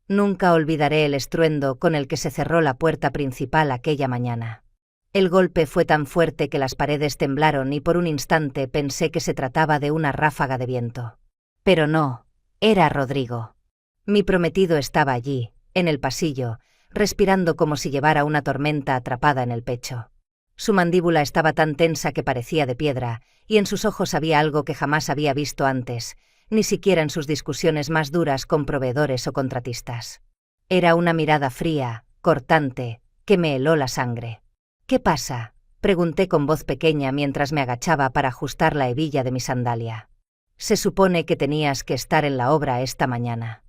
Nunca olvidaré el estruendo con el que se cerró la puerta principal aquella mañana. El golpe fue tan fuerte que las paredes temblaron y por un instante pensé que se trataba de una ráfaga de viento. Pero no, era Rodrigo. Mi prometido estaba allí, en el pasillo, respirando como si llevara una tormenta atrapada en el pecho. Su mandíbula estaba tan tensa que parecía de piedra, y en sus ojos había algo que jamás había visto antes, ni siquiera en sus discusiones más duras con proveedores o contratistas. Era una mirada fría, cortante, que me heló la sangre. «¿Qué pasa?», pregunté con voz pequeña mientras me agachaba para ajustar la hebilla de mi sandalia. «Se supone que tenías que estar en la obra esta mañana».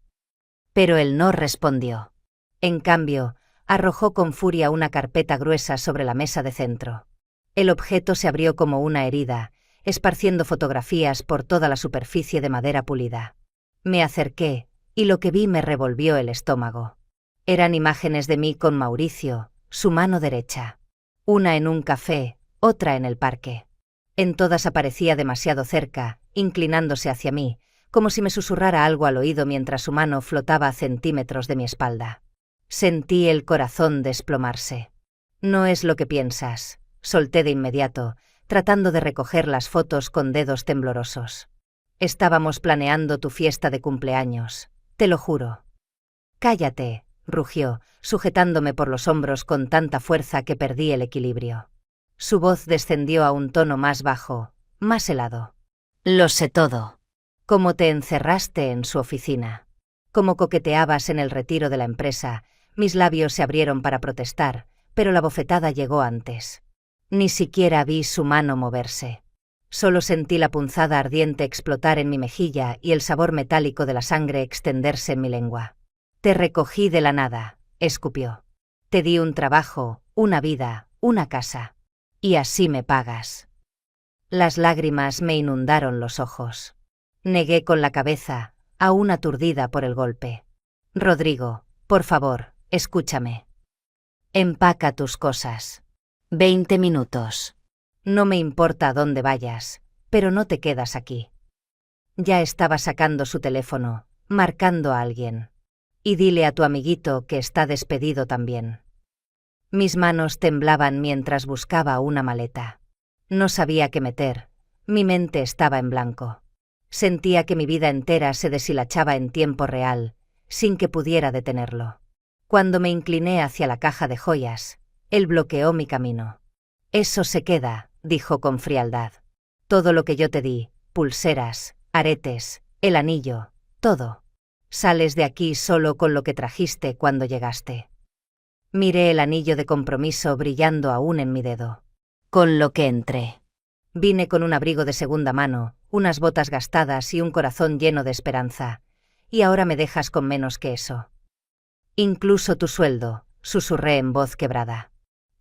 Pero él no respondió. En cambio, arrojó con furia una carpeta gruesa sobre la mesa de centro. El objeto se abrió como una herida, esparciendo fotografías por toda la superficie de madera pulida. Me acerqué, y lo que vi me revolvió el estómago. Eran imágenes de mí con Mauricio, su mano derecha. Una en un café, otra en el parque. En todas aparecía demasiado cerca, inclinándose hacia mí, como si me susurrara algo al oído mientras su mano flotaba a centímetros de mi espalda. Sentí el corazón desplomarse. «No es lo que piensas», solté de inmediato, tratando de recoger las fotos con dedos temblorosos. «Estábamos planeando tu fiesta de cumpleaños, te lo juro». «Cállate», rugió, sujetándome por los hombros con tanta fuerza que perdí el equilibrio. Su voz descendió a un tono más bajo, más helado. «Lo sé todo. Cómo te encerraste en su oficina. Cómo coqueteabas en el retiro de la empresa». Mis labios se abrieron para protestar, pero la bofetada llegó antes. Ni siquiera vi su mano moverse. Solo sentí la punzada ardiente explotar en mi mejilla y el sabor metálico de la sangre extenderse en mi lengua. «Te recogí de la nada», escupió. «Te di un trabajo, una vida, una casa. Y así me pagas». Las lágrimas me inundaron los ojos. Negué con la cabeza, aún aturdida por el golpe. «Rodrigo, por favor, escúchame. Empaca tus cosas. 20 minutos. No me importa a dónde vayas, pero no te quedas aquí». Ya estaba sacando su teléfono, marcando a alguien. «Y dile a tu amiguito que está despedido también». Mis manos temblaban mientras buscaba una maleta. No sabía qué meter, mi mente estaba en blanco. Sentía que mi vida entera se deshilachaba en tiempo real, sin que pudiera detenerlo. Cuando me incliné hacia la caja de joyas, él bloqueó mi camino. «Eso se queda», dijo con frialdad. «Todo lo que yo te di, pulseras, aretes, el anillo, todo. Sales de aquí solo con lo que trajiste cuando llegaste». Miré el anillo de compromiso brillando aún en mi dedo. «Con lo que entré. Vine con un abrigo de segunda mano, unas botas gastadas y un corazón lleno de esperanza. Y ahora me dejas con menos que eso». «Incluso tu sueldo», susurré en voz quebrada.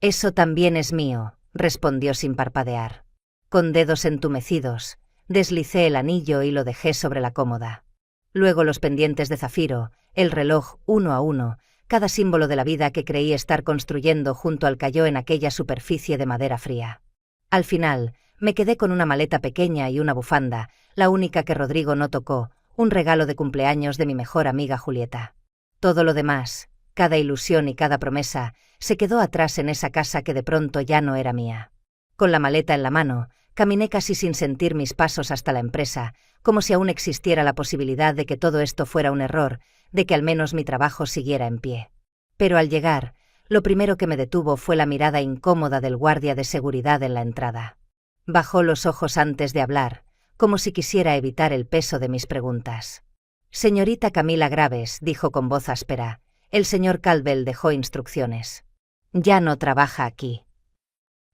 «Eso también es mío», respondió sin parpadear. Con dedos entumecidos, deslicé el anillo y lo dejé sobre la cómoda. Luego los pendientes de zafiro, el reloj uno a uno, cada símbolo de la vida que creí estar construyendo junto al cayó en aquella superficie de madera fría. Al final, me quedé con una maleta pequeña y una bufanda, la única que Rodrigo no tocó, un regalo de cumpleaños de mi mejor amiga Julieta. Todo lo demás, cada ilusión y cada promesa, se quedó atrás en esa casa que de pronto ya no era mía. Con la maleta en la mano, caminé casi sin sentir mis pasos hasta la empresa, como si aún existiera la posibilidad de que todo esto fuera un error, de que al menos mi trabajo siguiera en pie. Pero al llegar, lo primero que me detuvo fue la mirada incómoda del guardia de seguridad en la entrada. Bajó los ojos antes de hablar, como si quisiera evitar el peso de mis preguntas. «Señorita Camila Graves», dijo con voz áspera, «el señor Caldwell dejó instrucciones. Ya no trabaja aquí».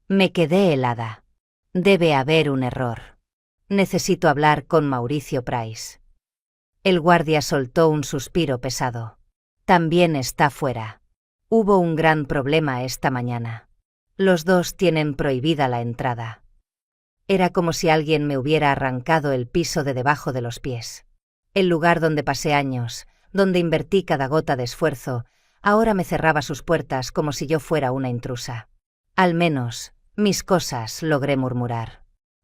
Me quedé helada. Debe haber un error. Necesito hablar con Mauricio Price. El guardia soltó un suspiro pesado. «También está fuera. Hubo un gran problema esta mañana. Los dos tienen prohibida la entrada». Era como si alguien me hubiera arrancado el piso de debajo de los pies. El lugar donde pasé años, donde invertí cada gota de esfuerzo, ahora me cerraba sus puertas como si yo fuera una intrusa. «Al menos, mis cosas», logré murmurar.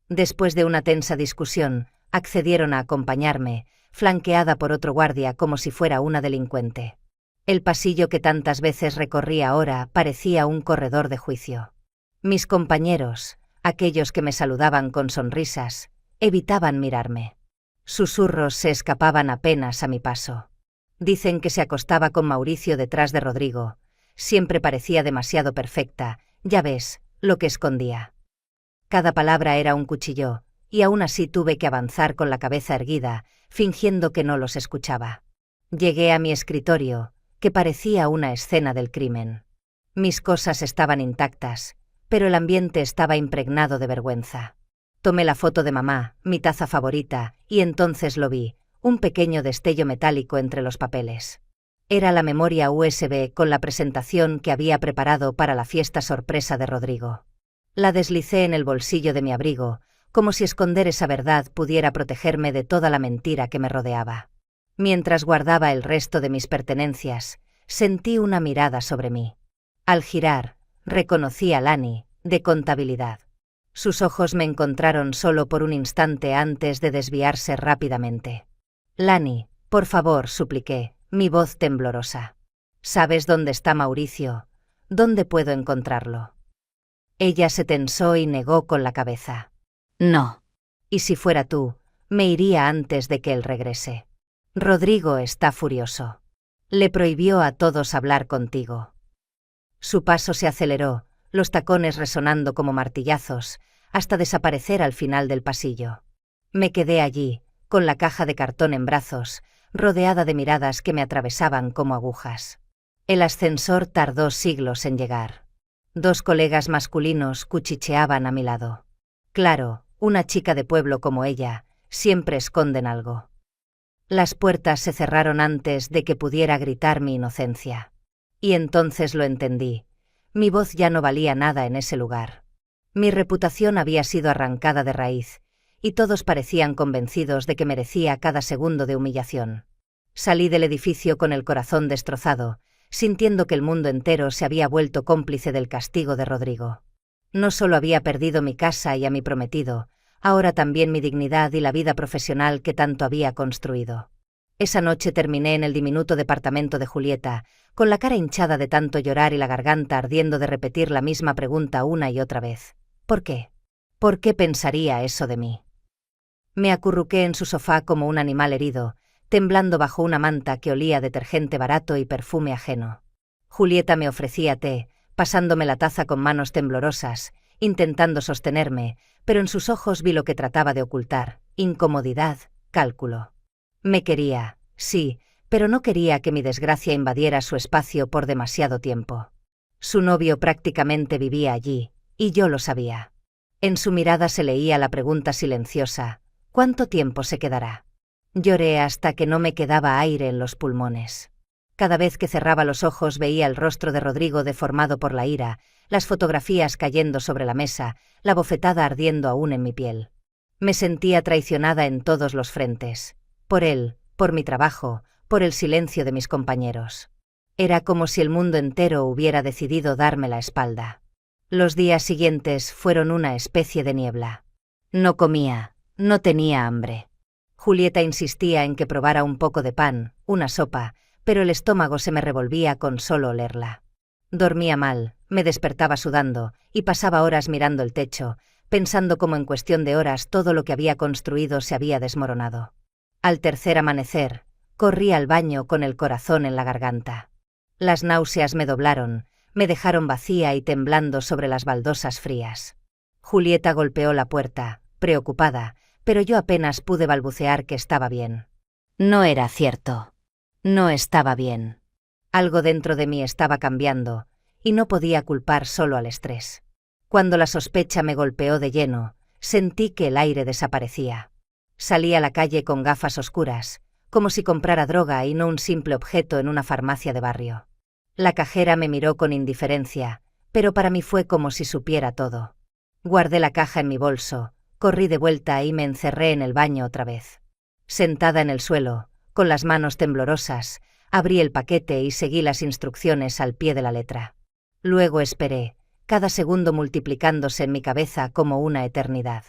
Después de una tensa discusión, accedieron a acompañarme, flanqueada por otro guardia como si fuera una delincuente. El pasillo que tantas veces recorrí ahora parecía un corredor de juicio. Mis compañeros, aquellos que me saludaban con sonrisas, evitaban mirarme. Susurros se escapaban apenas a mi paso. Dicen que se acostaba con Mauricio detrás de Rodrigo. Siempre parecía demasiado perfecta, ya ves, lo que escondía. Cada palabra era un cuchillo, y aún así tuve que avanzar con la cabeza erguida, fingiendo que no los escuchaba. Llegué a mi escritorio, que parecía una escena del crimen. Mis cosas estaban intactas, pero el ambiente estaba impregnado de vergüenza. Tomé la foto de mamá, mi taza favorita, y entonces lo vi, un pequeño destello metálico entre los papeles. Era la memoria USB con la presentación que había preparado para la fiesta sorpresa de Rodrigo. La deslicé en el bolsillo de mi abrigo, como si esconder esa verdad pudiera protegerme de toda la mentira que me rodeaba. Mientras guardaba el resto de mis pertenencias, sentí una mirada sobre mí. Al girar, reconocí a Lani, de contabilidad. Sus ojos me encontraron solo por un instante antes de desviarse rápidamente. Lani, por favor, supliqué, mi voz temblorosa. ¿Sabes dónde está Mauricio? ¿Dónde puedo encontrarlo? Ella se tensó y negó con la cabeza. No. Y si fuera tú, me iría antes de que él regrese. Rodrigo está furioso. Le prohibió a todos hablar contigo. Su paso se aceleró, los tacones resonando como martillazos, hasta desaparecer al final del pasillo. Me quedé allí, con la caja de cartón en brazos, rodeada de miradas que me atravesaban como agujas. El ascensor tardó siglos en llegar. 2 colegas masculinos cuchicheaban a mi lado. Claro, una chica de pueblo como ella, siempre esconden algo. Las puertas se cerraron antes de que pudiera gritar mi inocencia. Y entonces lo entendí. Mi voz ya no valía nada en ese lugar. Mi reputación había sido arrancada de raíz, y todos parecían convencidos de que merecía cada segundo de humillación. Salí del edificio con el corazón destrozado, sintiendo que el mundo entero se había vuelto cómplice del castigo de Rodrigo. No solo había perdido mi casa y a mi prometido, ahora también mi dignidad y la vida profesional que tanto había construido. Esa noche terminé en el diminuto departamento de Julieta, con la cara hinchada de tanto llorar y la garganta ardiendo de repetir la misma pregunta una y otra vez. ¿Por qué? ¿Por qué pensaría eso de mí? Me acurruqué en su sofá como un animal herido, temblando bajo una manta que olía a detergente barato y perfume ajeno. Julieta me ofrecía té, pasándome la taza con manos temblorosas, intentando sostenerme, pero en sus ojos vi lo que trataba de ocultar: incomodidad, cálculo. Me quería, sí, pero no quería que mi desgracia invadiera su espacio por demasiado tiempo. Su novio prácticamente vivía allí, y yo lo sabía. En su mirada se leía la pregunta silenciosa: ¿cuánto tiempo se quedará? Lloré hasta que no me quedaba aire en los pulmones. Cada vez que cerraba los ojos veía el rostro de Rodrigo deformado por la ira, las fotografías cayendo sobre la mesa, la bofetada ardiendo aún en mi piel. Me sentía traicionada en todos los frentes. Por él, por mi trabajo, por el silencio de mis compañeros. Era como si el mundo entero hubiera decidido darme la espalda. Los días siguientes fueron una especie de niebla. No comía, no tenía hambre. Julieta insistía en que probara un poco de pan, una sopa, pero el estómago se me revolvía con solo olerla. Dormía mal, me despertaba sudando, y pasaba horas mirando el techo, pensando cómo en cuestión de horas todo lo que había construido se había desmoronado. Al tercer amanecer, corrí al baño con el corazón en la garganta. Las náuseas me doblaron, me dejaron vacía y temblando sobre las baldosas frías. Julieta golpeó la puerta, preocupada, pero yo apenas pude balbucear que estaba bien. No era cierto. No estaba bien. Algo dentro de mí estaba cambiando, y no podía culpar solo al estrés. Cuando la sospecha me golpeó de lleno, sentí que el aire desaparecía. Salí a la calle con gafas oscuras, como si comprara droga y no un simple objeto en una farmacia de barrio. La cajera me miró con indiferencia, pero para mí fue como si supiera todo. Guardé la caja en mi bolso, corrí de vuelta y me encerré en el baño otra vez. Sentada en el suelo, con las manos temblorosas, abrí el paquete y seguí las instrucciones al pie de la letra. Luego esperé, cada segundo multiplicándose en mi cabeza como una eternidad.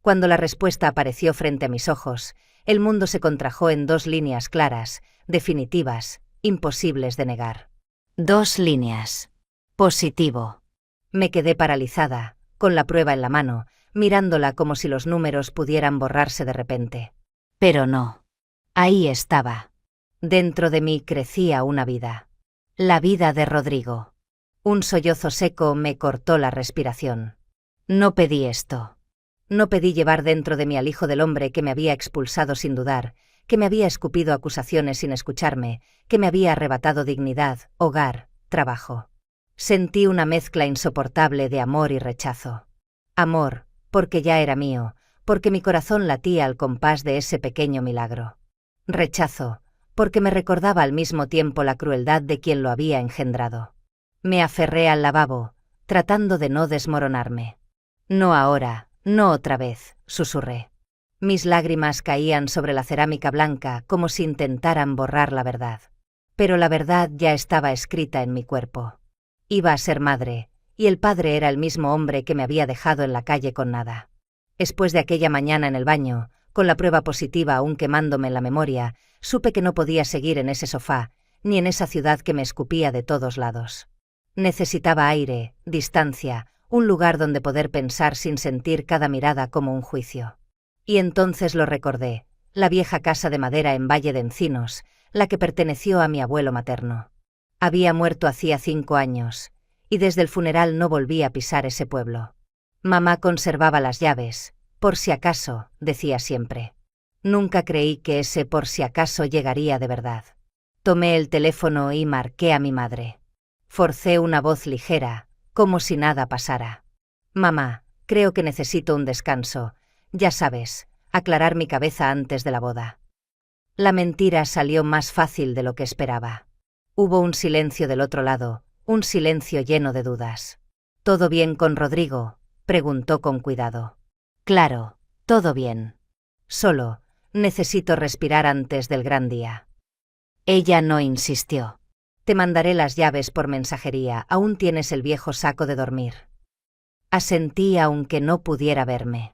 Cuando la respuesta apareció frente a mis ojos, el mundo se contrajo en 2 líneas claras, definitivas, imposibles de negar. 2 líneas. Positivo. Me quedé paralizada, con la prueba en la mano, mirándola como si los números pudieran borrarse de repente. Pero no. Ahí estaba. Dentro de mí crecía una vida. La vida de Rodrigo. Un sollozo seco me cortó la respiración. No pedí esto. No pedí llevar dentro de mí al hijo del hombre que me había expulsado sin dudar, que me había escupido acusaciones sin escucharme, que me había arrebatado dignidad, hogar, trabajo. Sentí una mezcla insoportable de amor y rechazo. Amor, porque ya era mío, porque mi corazón latía al compás de ese pequeño milagro. Rechazo, porque me recordaba al mismo tiempo la crueldad de quien lo había engendrado. Me aferré al lavabo, tratando de no desmoronarme. No ahora, no otra vez, susurré. Mis lágrimas caían sobre la cerámica blanca como si intentaran borrar la verdad. Pero la verdad ya estaba escrita en mi cuerpo. Iba a ser madre, y el padre era el mismo hombre que me había dejado en la calle con nada. Después de aquella mañana en el baño, con la prueba positiva aún quemándome en la memoria, supe que no podía seguir en ese sofá, ni en esa ciudad que me escupía de todos lados. Necesitaba aire, distancia, un lugar donde poder pensar sin sentir cada mirada como un juicio. Y entonces lo recordé, la vieja casa de madera en Valle de Encinos, la que perteneció a mi abuelo materno. Había muerto hacía 5 años, y desde el funeral no volví a pisar ese pueblo. Mamá conservaba las llaves, por si acaso, decía siempre. Nunca creí que ese por si acaso llegaría de verdad. Tomé el teléfono y marqué a mi madre. Forcé una voz ligera, como si nada pasara. Mamá, creo que necesito un descanso, ya sabes, aclarar mi cabeza antes de la boda. La mentira salió más fácil de lo que esperaba. Hubo un silencio del otro lado, un silencio lleno de dudas. ¿Todo bien con Rodrigo?, preguntó con cuidado. Claro, todo bien. Solo, necesito respirar antes del gran día. Ella no insistió. Te mandaré las llaves por mensajería, aún tienes el viejo saco de dormir. Asentí aunque no pudiera verme.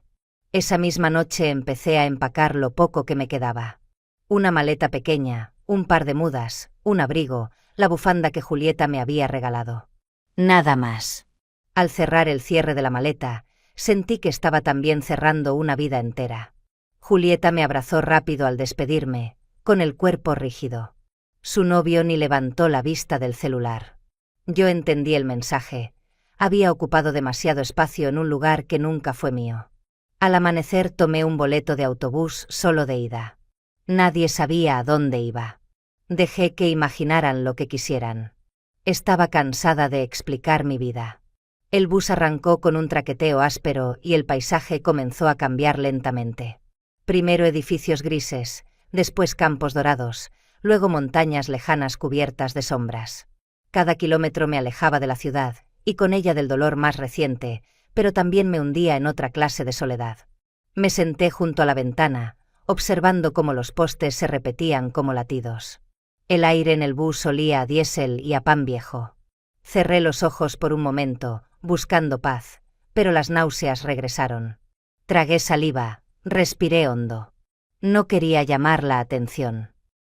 Esa misma noche empecé a empacar lo poco que me quedaba. Una maleta pequeña, un par de mudas, un abrigo, la bufanda que Julieta me había regalado. Nada más. Al cerrar el cierre de la maleta, sentí que estaba también cerrando una vida entera. Julieta me abrazó rápido al despedirme, con el cuerpo rígido. Su novio ni levantó la vista del celular. Yo entendí el mensaje. Había ocupado demasiado espacio en un lugar que nunca fue mío. Al amanecer tomé un boleto de autobús solo de ida. Nadie sabía a dónde iba. Dejé que imaginaran lo que quisieran. Estaba cansada de explicar mi vida. El bus arrancó con un traqueteo áspero y el paisaje comenzó a cambiar lentamente. Primero edificios grises, después campos dorados, luego montañas lejanas cubiertas de sombras. Cada kilómetro me alejaba de la ciudad, y con ella del dolor más reciente, pero también me hundía en otra clase de soledad. Me senté junto a la ventana, observando cómo los postes se repetían como latidos. El aire en el bus olía a diésel y a pan viejo. Cerré los ojos por un momento, buscando paz, pero las náuseas regresaron. Tragué saliva, respiré hondo. No quería llamar la atención.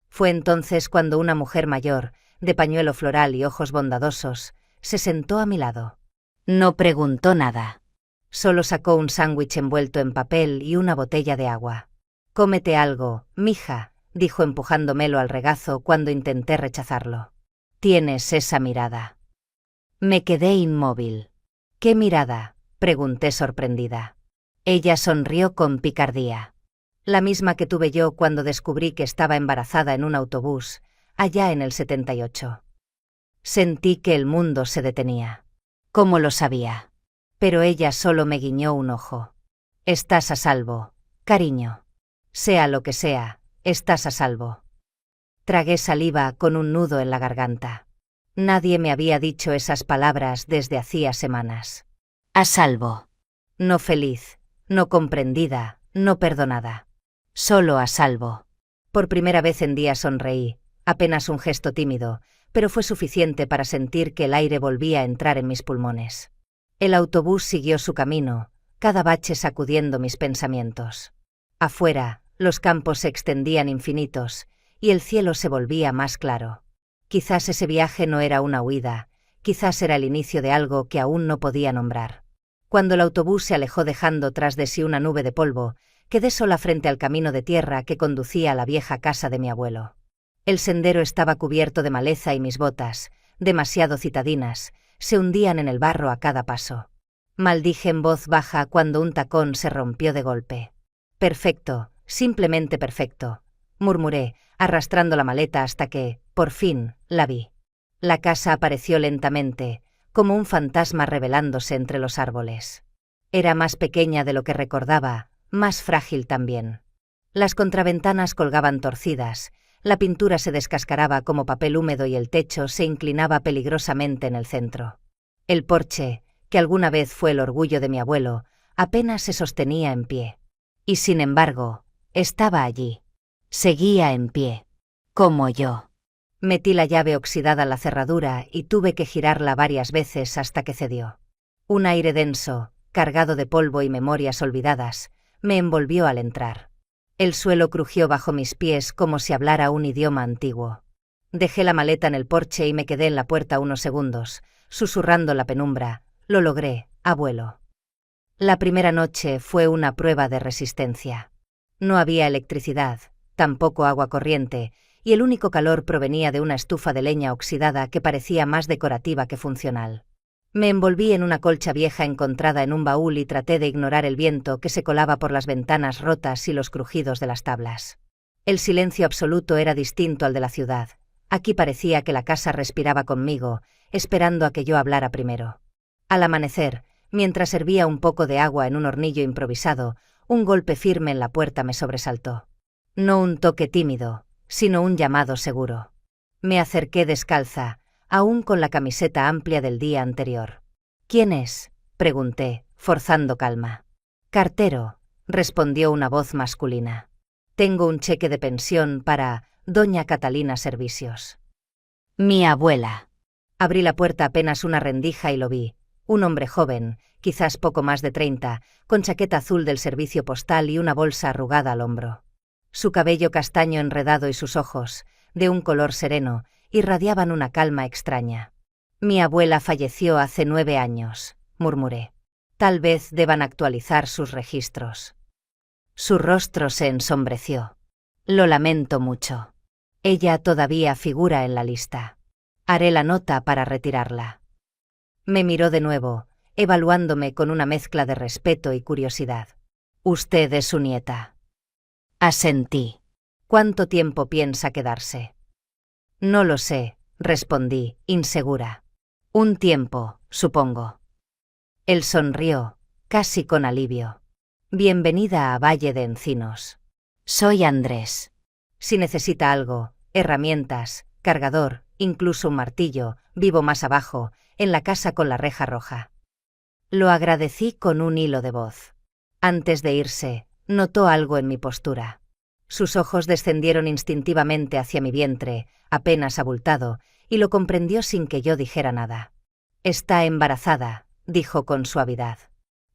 Fue entonces cuando una mujer mayor, de pañuelo floral y ojos bondadosos, se sentó a mi lado. No preguntó nada. Solo sacó un sándwich envuelto en papel y una botella de agua. «Cómete algo, mija», dijo empujándomelo al regazo cuando intenté rechazarlo. «Tienes esa mirada». Me quedé inmóvil. «¿Qué mirada?», pregunté sorprendida. Ella sonrió con picardía. La misma que tuve yo cuando descubrí que estaba embarazada en un autobús, allá en el 78. Sentí que el mundo se detenía. ¿Cómo lo sabía? Pero ella solo me guiñó un ojo. «Estás a salvo, cariño. Sea lo que sea, estás a salvo». Tragué saliva con un nudo en la garganta. Nadie me había dicho esas palabras desde hacía semanas. A salvo. No feliz, no comprendida, no perdonada. Solo a salvo. Por primera vez en días sonreí, apenas un gesto tímido, pero fue suficiente para sentir que el aire volvía a entrar en mis pulmones. El autobús siguió su camino, cada bache sacudiendo mis pensamientos. Afuera, los campos se extendían infinitos, y el cielo se volvía más claro. Quizás ese viaje no era una huida, quizás era el inicio de algo que aún no podía nombrar. Cuando el autobús se alejó dejando tras de sí una nube de polvo, quedé sola frente al camino de tierra que conducía a la vieja casa de mi abuelo. El sendero estaba cubierto de maleza y mis botas, demasiado citadinas, se hundían en el barro a cada paso. Maldije en voz baja cuando un tacón se rompió de golpe. Perfecto, simplemente perfecto, murmuré, arrastrando la maleta hasta que, por fin, la vi. La casa apareció lentamente, como un fantasma revelándose entre los árboles. Era más pequeña de lo que recordaba, más frágil también. Las contraventanas colgaban torcidas, la pintura se descascaraba como papel húmedo y el techo se inclinaba peligrosamente en el centro. El porche, que alguna vez fue el orgullo de mi abuelo, apenas se sostenía en pie. Y sin embargo, estaba allí. Seguía en pie. Como yo. Metí la llave oxidada en la cerradura y tuve que girarla varias veces hasta que cedió. Un aire denso, cargado de polvo y memorias olvidadas, me envolvió al entrar. El suelo crujió bajo mis pies como si hablara un idioma antiguo. Dejé la maleta en el porche y me quedé en la puerta unos segundos, susurrando la penumbra. Lo logré, abuelo. La primera noche fue una prueba de resistencia. No había electricidad, tampoco agua corriente, y el único calor provenía de una estufa de leña oxidada que parecía más decorativa que funcional. Me envolví en una colcha vieja encontrada en un baúl y traté de ignorar el viento que se colaba por las ventanas rotas y los crujidos de las tablas. El silencio absoluto era distinto al de la ciudad. Aquí parecía que la casa respiraba conmigo, esperando a que yo hablara primero. Al amanecer, mientras hervía un poco de agua en un hornillo improvisado, un golpe firme en la puerta me sobresaltó. No un toque tímido, sino un llamado seguro. Me acerqué descalza, aún con la camiseta amplia del día anterior. «¿Quién es?», pregunté, forzando calma. «Cartero», respondió una voz masculina. «Tengo un cheque de pensión para doña Catalina Servicios». «Mi abuela». Abrí la puerta apenas una rendija y lo vi. Un hombre joven, quizás poco más de 30, con chaqueta azul del servicio postal y una bolsa arrugada al hombro. Su cabello castaño enredado y sus ojos, de un color sereno, irradiaban una calma extraña. «Mi abuela falleció hace 9 años», murmuré. «Tal vez deban actualizar sus registros». Su rostro se ensombreció. «Lo lamento mucho. Ella todavía figura en la lista. Haré la nota para retirarla». Me miró de nuevo, evaluándome con una mezcla de respeto y curiosidad. «Usted es su nieta». Asentí. «¿Cuánto tiempo piensa quedarse?» «No lo sé», respondí, insegura. «Un tiempo, supongo». Él sonrió, casi con alivio. «Bienvenida a Valle de Encinos. Soy Andrés. Si necesita algo, herramientas, cargador, incluso un martillo, vivo más abajo, en la casa con la reja roja». Lo agradecí con un hilo de voz. Antes de irse, notó algo en mi postura. Sus ojos descendieron instintivamente hacia mi vientre, apenas abultado, y lo comprendió sin que yo dijera nada. «Está embarazada», dijo con suavidad.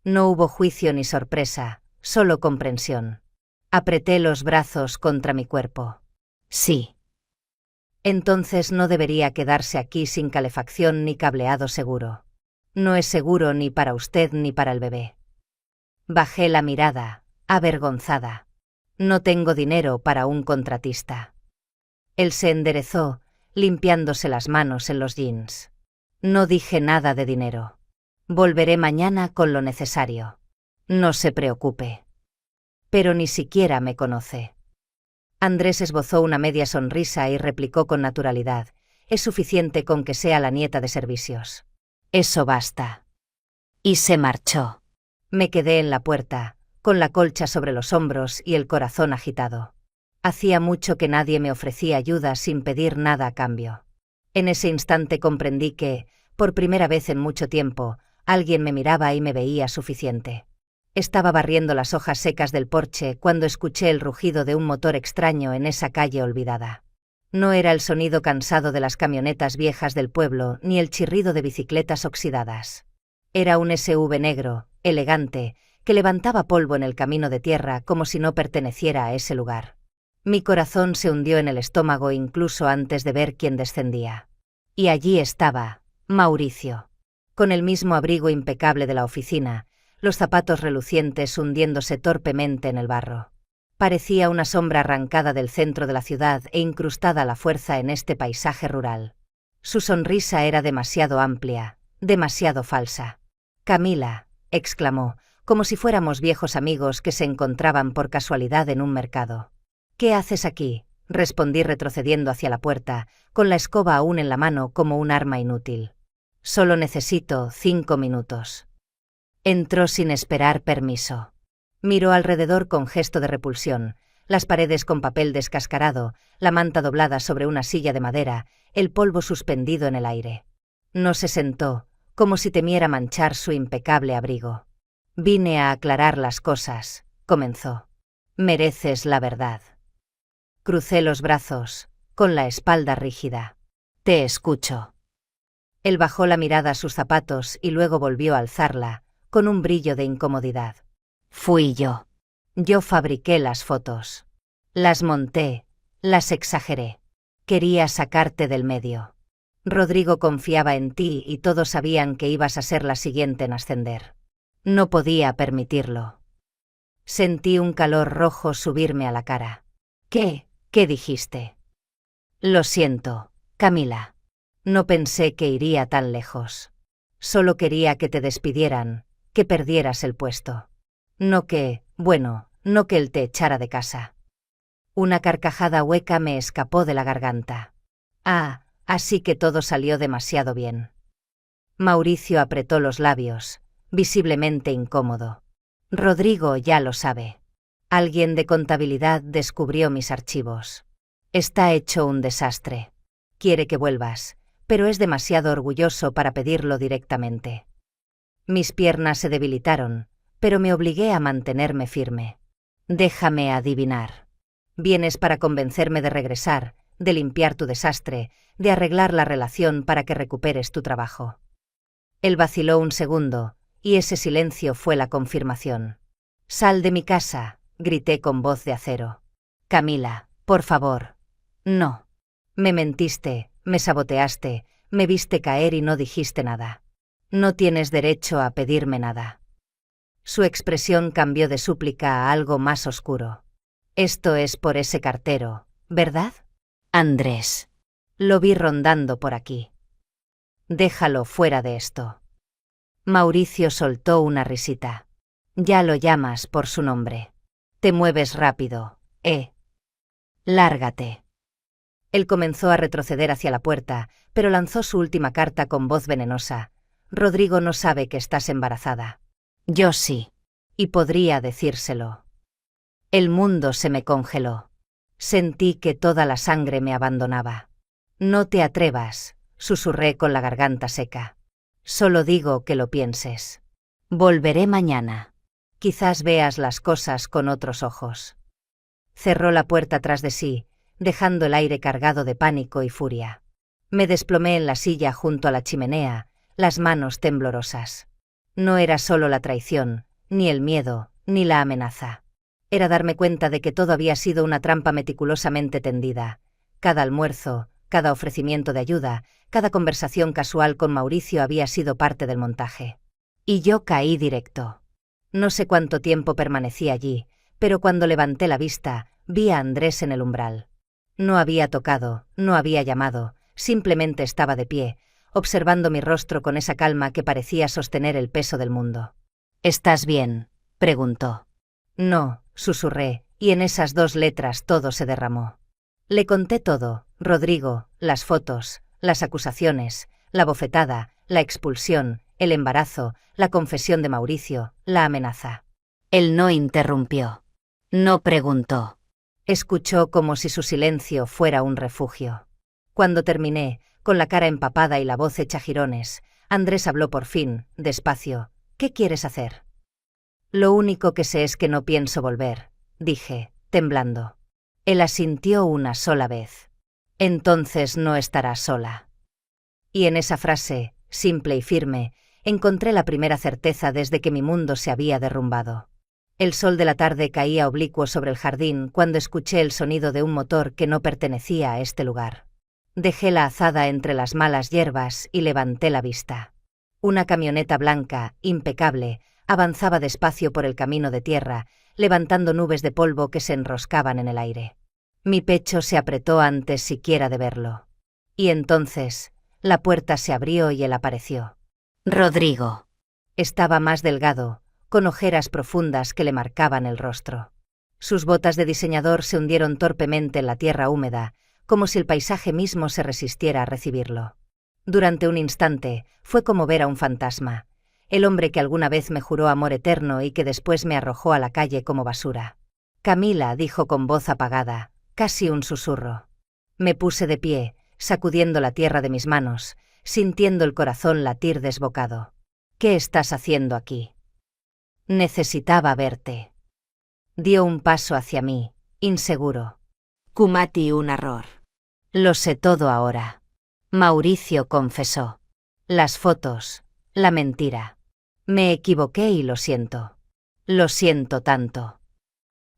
No hubo juicio ni sorpresa, solo comprensión. Apreté los brazos contra mi cuerpo. «Sí». «Entonces no debería quedarse aquí sin calefacción ni cableado seguro. No es seguro ni para usted ni para el bebé». Bajé la mirada, avergonzada. «No tengo dinero para un contratista». Él se enderezó, limpiándose las manos en los jeans. «No dije nada de dinero. Volveré mañana con lo necesario. No se preocupe». Pero ni siquiera me conoce. Andrés esbozó una media sonrisa y replicó con naturalidad: «Es suficiente con que sea la nieta de Servicios. Eso basta». Y se marchó. Me quedé en la puerta, con la colcha sobre los hombros y el corazón agitado. Hacía mucho que nadie me ofrecía ayuda sin pedir nada a cambio. En ese instante comprendí que, por primera vez en mucho tiempo, alguien me miraba y me veía suficiente. Estaba barriendo las hojas secas del porche cuando escuché el rugido de un motor extraño en esa calle olvidada. No era el sonido cansado de las camionetas viejas del pueblo ni el chirrido de bicicletas oxidadas. Era un SUV negro, elegante, que levantaba polvo en el camino de tierra como si no perteneciera a ese lugar. Mi corazón se hundió en el estómago incluso antes de ver quién descendía. Y allí estaba, Mauricio. Con el mismo abrigo impecable de la oficina, los zapatos relucientes hundiéndose torpemente en el barro. Parecía una sombra arrancada del centro de la ciudad e incrustada a la fuerza en este paisaje rural. Su sonrisa era demasiado amplia, demasiado falsa. «Camila», exclamó, como si fuéramos viejos amigos que se encontraban por casualidad en un mercado. «¿Qué haces aquí?», respondí retrocediendo hacia la puerta, con la escoba aún en la mano como un arma inútil. «Solo necesito 5 minutos». Entró sin esperar permiso. Miró alrededor con gesto de repulsión, las paredes con papel descascarado, la manta doblada sobre una silla de madera, el polvo suspendido en el aire. No se sentó, como si temiera manchar su impecable abrigo. «Vine a aclarar las cosas», comenzó. «Mereces la verdad». Crucé los brazos, con la espalda rígida. «Te escucho». Él bajó la mirada a sus zapatos y luego volvió a alzarla, con un brillo de incomodidad. «Fui yo. Yo fabriqué las fotos. Las monté, las exageré. Quería sacarte del medio. Rodrigo confiaba en ti y todos sabían que ibas a ser la siguiente en ascender. No podía permitirlo». Sentí un calor rojo subirme a la cara. «¿Qué dijiste?» «Lo siento, Camila. No pensé que iría tan lejos. Solo quería que te despidieran, que perdieras el puesto. No que él te echara de casa». Una carcajada hueca me escapó de la garganta. «Ah, así que todo salió demasiado bien». Mauricio apretó los labios, visiblemente incómodo. «Rodrigo ya lo sabe. Alguien de contabilidad descubrió mis archivos. Está hecho un desastre. Quiere que vuelvas, pero es demasiado orgulloso para pedirlo directamente». Mis piernas se debilitaron, pero me obligué a mantenerme firme. «Déjame adivinar. Vienes para convencerme de regresar, de limpiar tu desastre, de arreglar la relación para que recuperes tu trabajo». Él vaciló un segundo, y ese silencio fue la confirmación. «Sal de mi casa», grité con voz de acero. «Camila, por favor. No. Me mentiste, me saboteaste, me viste caer y no dijiste nada. No tienes derecho a pedirme nada». Su expresión cambió de súplica a algo más oscuro. «Esto es por ese cartero, ¿verdad? Andrés. Lo vi rondando por aquí. Déjalo fuera de esto». Mauricio soltó una risita. «Ya lo llamas por su nombre. Te mueves rápido, ¿eh? Lárgate». Él comenzó a retroceder hacia la puerta, pero lanzó su última carta con voz venenosa. «Rodrigo no sabe que estás embarazada. Yo sí. Y podría decírselo». El mundo se me congeló. Sentí que toda la sangre me abandonaba. «No te atrevas», susurré con la garganta seca. «Solo digo que lo pienses. Volveré mañana. Quizás veas las cosas con otros ojos». Cerró la puerta tras de sí, dejando el aire cargado de pánico y furia. Me desplomé en la silla junto a la chimenea, las manos temblorosas. No era solo la traición, ni el miedo, ni la amenaza. Era darme cuenta de que todo había sido una trampa meticulosamente tendida. Cada almuerzo, cada ofrecimiento de ayuda, cada conversación casual con Mauricio había sido parte del montaje. Y yo caí directo. No sé cuánto tiempo permanecí allí, pero cuando levanté la vista, vi a Andrés en el umbral. No había tocado, no había llamado, simplemente estaba de pie, observando mi rostro con esa calma que parecía sostener el peso del mundo. «¿Estás bien?», preguntó. «No», susurré, y en esas 2 letras todo se derramó. Le conté todo: Rodrigo, las fotos, las acusaciones, la bofetada, la expulsión, el embarazo, la confesión de Mauricio, la amenaza. Él no interrumpió. No preguntó. Escuchó como si su silencio fuera un refugio. Cuando terminé, con la cara empapada y la voz hecha jirones, Andrés habló por fin, despacio. «¿Qué quieres hacer?» «Lo único que sé es que no pienso volver», dije, temblando. Él asintió una sola vez. «Entonces no estarás sola». Y en esa frase, simple y firme, encontré la primera certeza desde que mi mundo se había derrumbado. El sol de la tarde caía oblicuo sobre el jardín cuando escuché el sonido de un motor que no pertenecía a este lugar. Dejé la azada entre las malas hierbas y levanté la vista. Una camioneta blanca, impecable, avanzaba despacio por el camino de tierra, levantando nubes de polvo que se enroscaban en el aire. Mi pecho se apretó antes siquiera de verlo. Y entonces, la puerta se abrió y él apareció. Rodrigo. Estaba más delgado, con ojeras profundas que le marcaban el rostro. Sus botas de diseñador se hundieron torpemente en la tierra húmeda, como si el paisaje mismo se resistiera a recibirlo. Durante un instante, fue como ver a un fantasma, el hombre que alguna vez me juró amor eterno y que después me arrojó a la calle como basura. Camila, dijo con voz apagada, casi un susurro. Me puse de pie, sacudiendo la tierra de mis manos, sintiendo el corazón latir desbocado. ¿Qué estás haciendo aquí? Necesitaba verte. Dio un paso hacia mí, inseguro. Cometí un error. Lo sé todo ahora. Mauricio confesó. Las fotos, la mentira. Me equivoqué y lo siento. Lo siento tanto.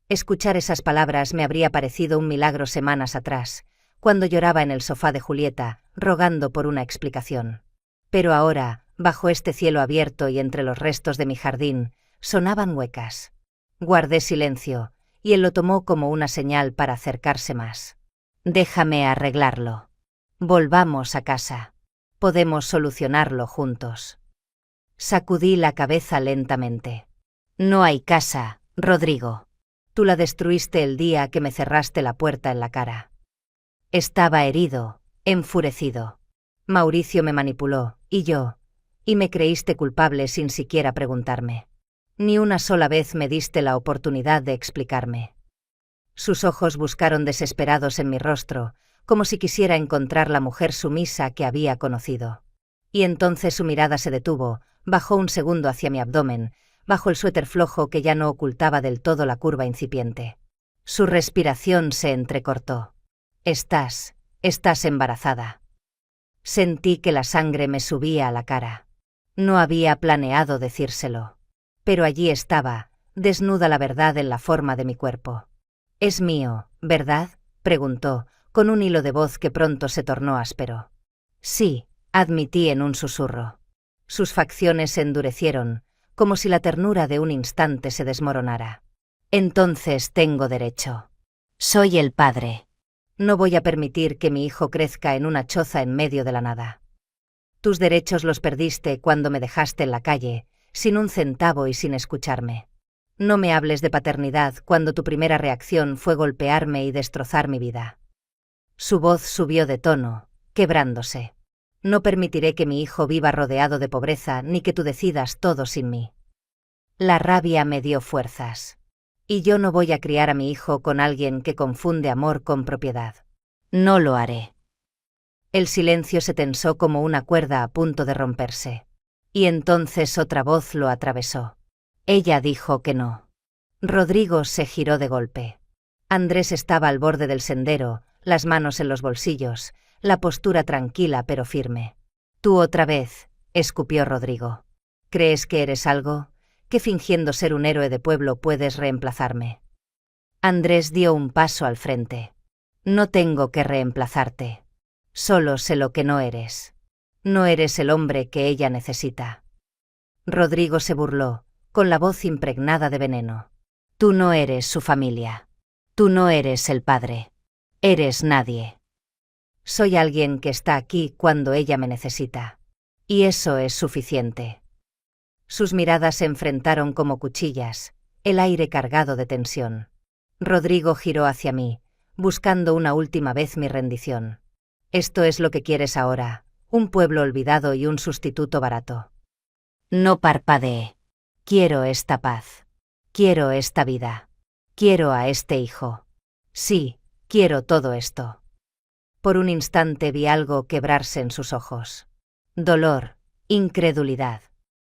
Escuchar esas palabras me habría parecido un milagro semanas atrás, cuando lloraba en el sofá de Julieta, rogando por una explicación. Pero ahora, bajo este cielo abierto y entre los restos de mi jardín, sonaban huecas. Guardé silencio, y él lo tomó como una señal para acercarse más. Déjame arreglarlo. Volvamos a casa. Podemos solucionarlo juntos. Sacudí la cabeza lentamente. No hay casa, Rodrigo. Tú la destruiste el día que me cerraste la puerta en la cara. Estaba herido, enfurecido. Mauricio me manipuló, y me creíste culpable sin siquiera preguntarme. Ni una sola vez me diste la oportunidad de explicarme. Sus ojos buscaron desesperados en mi rostro, como si quisiera encontrar la mujer sumisa que había conocido. Y entonces su mirada se detuvo, bajó un segundo hacia mi abdomen, bajo el suéter flojo que ya no ocultaba del todo la curva incipiente. Su respiración se entrecortó. Estás embarazada. Sentí que la sangre me subía a la cara. No había planeado decírselo. Pero allí estaba, desnuda la verdad en la forma de mi cuerpo. «Es mío, ¿verdad?», preguntó, con un hilo de voz que pronto se tornó áspero. «Sí», admití en un susurro. Sus facciones se endurecieron, como si la ternura de un instante se desmoronara. «Entonces tengo derecho. Soy el padre. No voy a permitir que mi hijo crezca en una choza en medio de la nada. Tus derechos los perdiste cuando me dejaste en la calle, sin un centavo y sin escucharme. No me hables de paternidad cuando tu primera reacción fue golpearme y destrozar mi vida». Su voz subió de tono, quebrándose. «No permitiré que mi hijo viva rodeado de pobreza ni que tú decidas todo sin mí». La rabia me dio fuerzas. Y yo no voy a criar a mi hijo con alguien que confunde amor con propiedad. No lo haré. El silencio se tensó como una cuerda a punto de romperse. Y entonces otra voz lo atravesó. Ella dijo que no. Rodrigo se giró de golpe. Andrés estaba al borde del sendero, las manos en los bolsillos, la postura tranquila pero firme. «Tú otra vez», escupió Rodrigo. «¿Crees que eres algo? ¿Que fingiendo ser un héroe de pueblo puedes reemplazarme?» Andrés dio un paso al frente. «No tengo que reemplazarte. Solo sé lo que no eres. No eres el hombre que ella necesita». Rodrigo se burló, con la voz impregnada de veneno. «Tú no eres su familia. Tú no eres el padre. Eres nadie. Soy alguien que está aquí cuando ella me necesita. Y eso es suficiente». Sus miradas se enfrentaron como cuchillas, el aire cargado de tensión. Rodrigo giró hacia mí, buscando una última vez mi rendición. «¿Esto es lo que quieres ahora? ¿Un pueblo olvidado y un sustituto barato?» No parpadeé. Quiero esta paz. Quiero esta vida. Quiero a este hijo. Sí, quiero todo esto. Por un instante vi algo quebrarse en sus ojos. Dolor, incredulidad,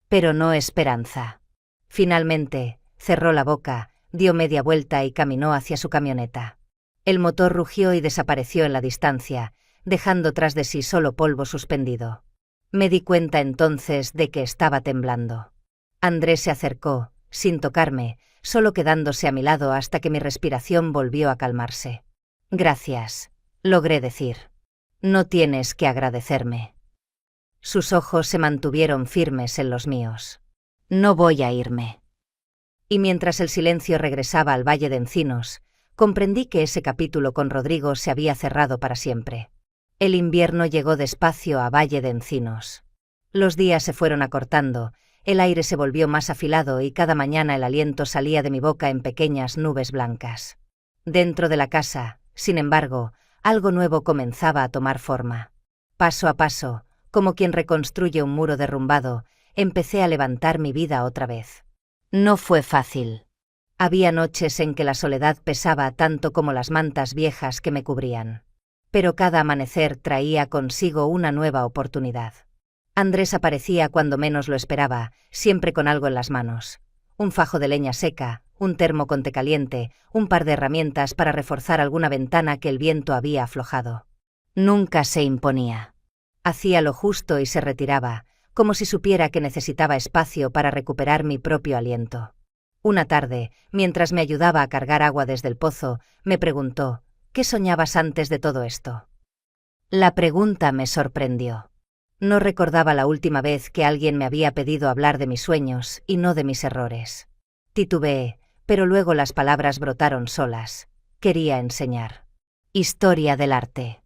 pero no esperanza. Finalmente, cerró la boca, dio media vuelta y caminó hacia su camioneta. El motor rugió y desapareció en la distancia, dejando tras de sí solo polvo suspendido. Me di cuenta entonces de que estaba temblando. Andrés se acercó, sin tocarme, solo quedándose a mi lado hasta que mi respiración volvió a calmarse. «Gracias», logré decir. «No tienes que agradecerme». Sus ojos se mantuvieron firmes en los míos. «No voy a irme». Y mientras el silencio regresaba al Valle de Encinos, comprendí que ese capítulo con Rodrigo se había cerrado para siempre. El invierno llegó despacio a Valle de Encinos. Los días se fueron acortando, el aire se volvió más afilado y cada mañana el aliento salía de mi boca en pequeñas nubes blancas. Dentro de la casa, sin embargo, algo nuevo comenzaba a tomar forma. Paso a paso, como quien reconstruye un muro derrumbado, empecé a levantar mi vida otra vez. No fue fácil. Había noches en que la soledad pesaba tanto como las mantas viejas que me cubrían. Pero cada amanecer traía consigo una nueva oportunidad. Andrés aparecía cuando menos lo esperaba, siempre con algo en las manos. Un fajo de leña seca, un termo con té caliente, un par de herramientas para reforzar alguna ventana que el viento había aflojado. Nunca se imponía. Hacía lo justo y se retiraba, como si supiera que necesitaba espacio para recuperar mi propio aliento. Una tarde, mientras me ayudaba a cargar agua desde el pozo, me preguntó: «¿Qué soñabas antes de todo esto?». La pregunta me sorprendió. No recordaba la última vez que alguien me había pedido hablar de mis sueños y no de mis errores. Titubeé, pero luego las palabras brotaron solas. Quería enseñar. Historia del arte.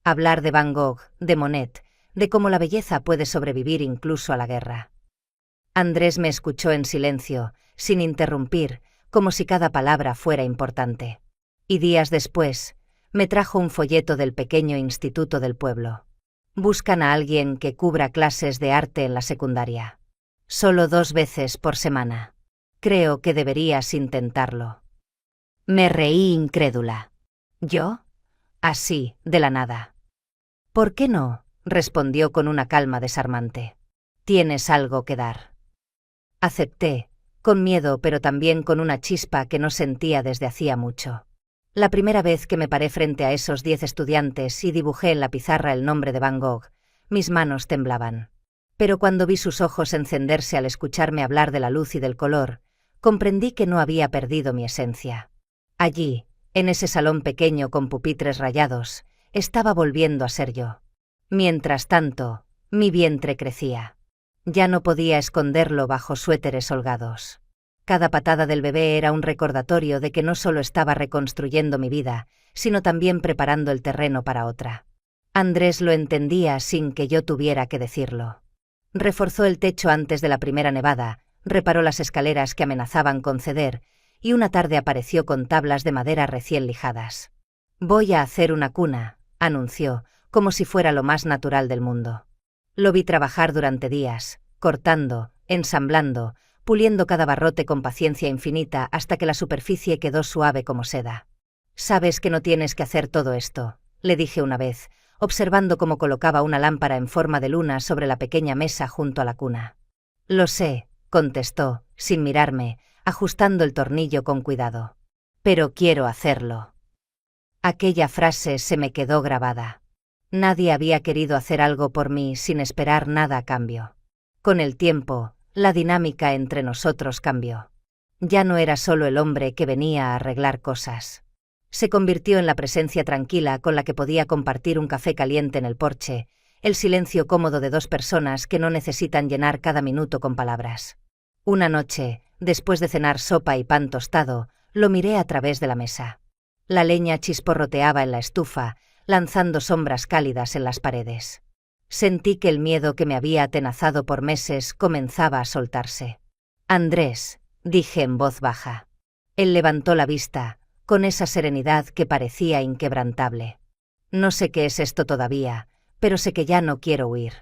Hablar de Van Gogh, de Monet, de cómo la belleza puede sobrevivir incluso a la guerra. Andrés me escuchó en silencio, sin interrumpir, como si cada palabra fuera importante. Y días después, me trajo un folleto del pequeño instituto del pueblo. Buscan a alguien que cubra clases de arte en la secundaria. Solo 2 veces por semana. Creo que deberías intentarlo. Me reí incrédula. ¿Yo? Así, de la nada. ¿Por qué no?, respondió con una calma desarmante. Tienes algo que dar. Acepté, con miedo pero también con una chispa que no sentía desde hacía mucho. La primera vez que me paré frente a esos 10 estudiantes y dibujé en la pizarra el nombre de Van Gogh, mis manos temblaban. Pero cuando vi sus ojos encenderse al escucharme hablar de la luz y del color, comprendí que no había perdido mi esencia. Allí, en ese salón pequeño con pupitres rayados, estaba volviendo a ser yo. Mientras tanto, mi vientre crecía. Ya no podía esconderlo bajo suéteres holgados. Cada patada del bebé era un recordatorio de que no solo estaba reconstruyendo mi vida, sino también preparando el terreno para otra. Andrés lo entendía sin que yo tuviera que decirlo. Reforzó el techo antes de la primera nevada, reparó las escaleras que amenazaban con ceder, y una tarde apareció con tablas de madera recién lijadas. «Voy a hacer una cuna», anunció, como si fuera lo más natural del mundo. Lo vi trabajar durante días, cortando, ensamblando, puliendo cada barrote con paciencia infinita hasta que la superficie quedó suave como seda. «Sabes que no tienes que hacer todo esto», le dije una vez, observando cómo colocaba una lámpara en forma de luna sobre la pequeña mesa junto a la cuna. «Lo sé», contestó, sin mirarme, ajustando el tornillo con cuidado. «Pero quiero hacerlo». Aquella frase se me quedó grabada. Nadie había querido hacer algo por mí sin esperar nada a cambio. Con el tiempo, la dinámica entre nosotros cambió. Ya no era solo el hombre que venía a arreglar cosas. Se convirtió en la presencia tranquila con la que podía compartir un café caliente en el porche, el silencio cómodo de 2 personas que no necesitan llenar cada minuto con palabras. Una noche, después de cenar sopa y pan tostado, lo miré a través de la mesa. La leña chisporroteaba en la estufa, lanzando sombras cálidas en las paredes. Sentí que el miedo que me había atenazado por meses comenzaba a soltarse. «Andrés», dije en voz baja. Él levantó la vista, con esa serenidad que parecía inquebrantable. «No sé qué es esto todavía, pero sé que ya no quiero huir».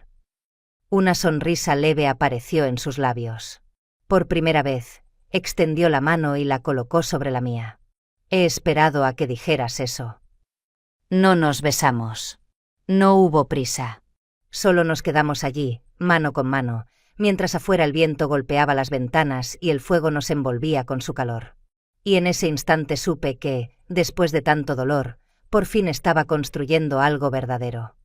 Una sonrisa leve apareció en sus labios. Por primera vez, extendió la mano y la colocó sobre la mía. «He esperado a que dijeras eso». No nos besamos. No hubo prisa. Solo nos quedamos allí, mano con mano, mientras afuera el viento golpeaba las ventanas y el fuego nos envolvía con su calor. Y en ese instante supe que, después de tanto dolor, por fin estaba construyendo algo verdadero.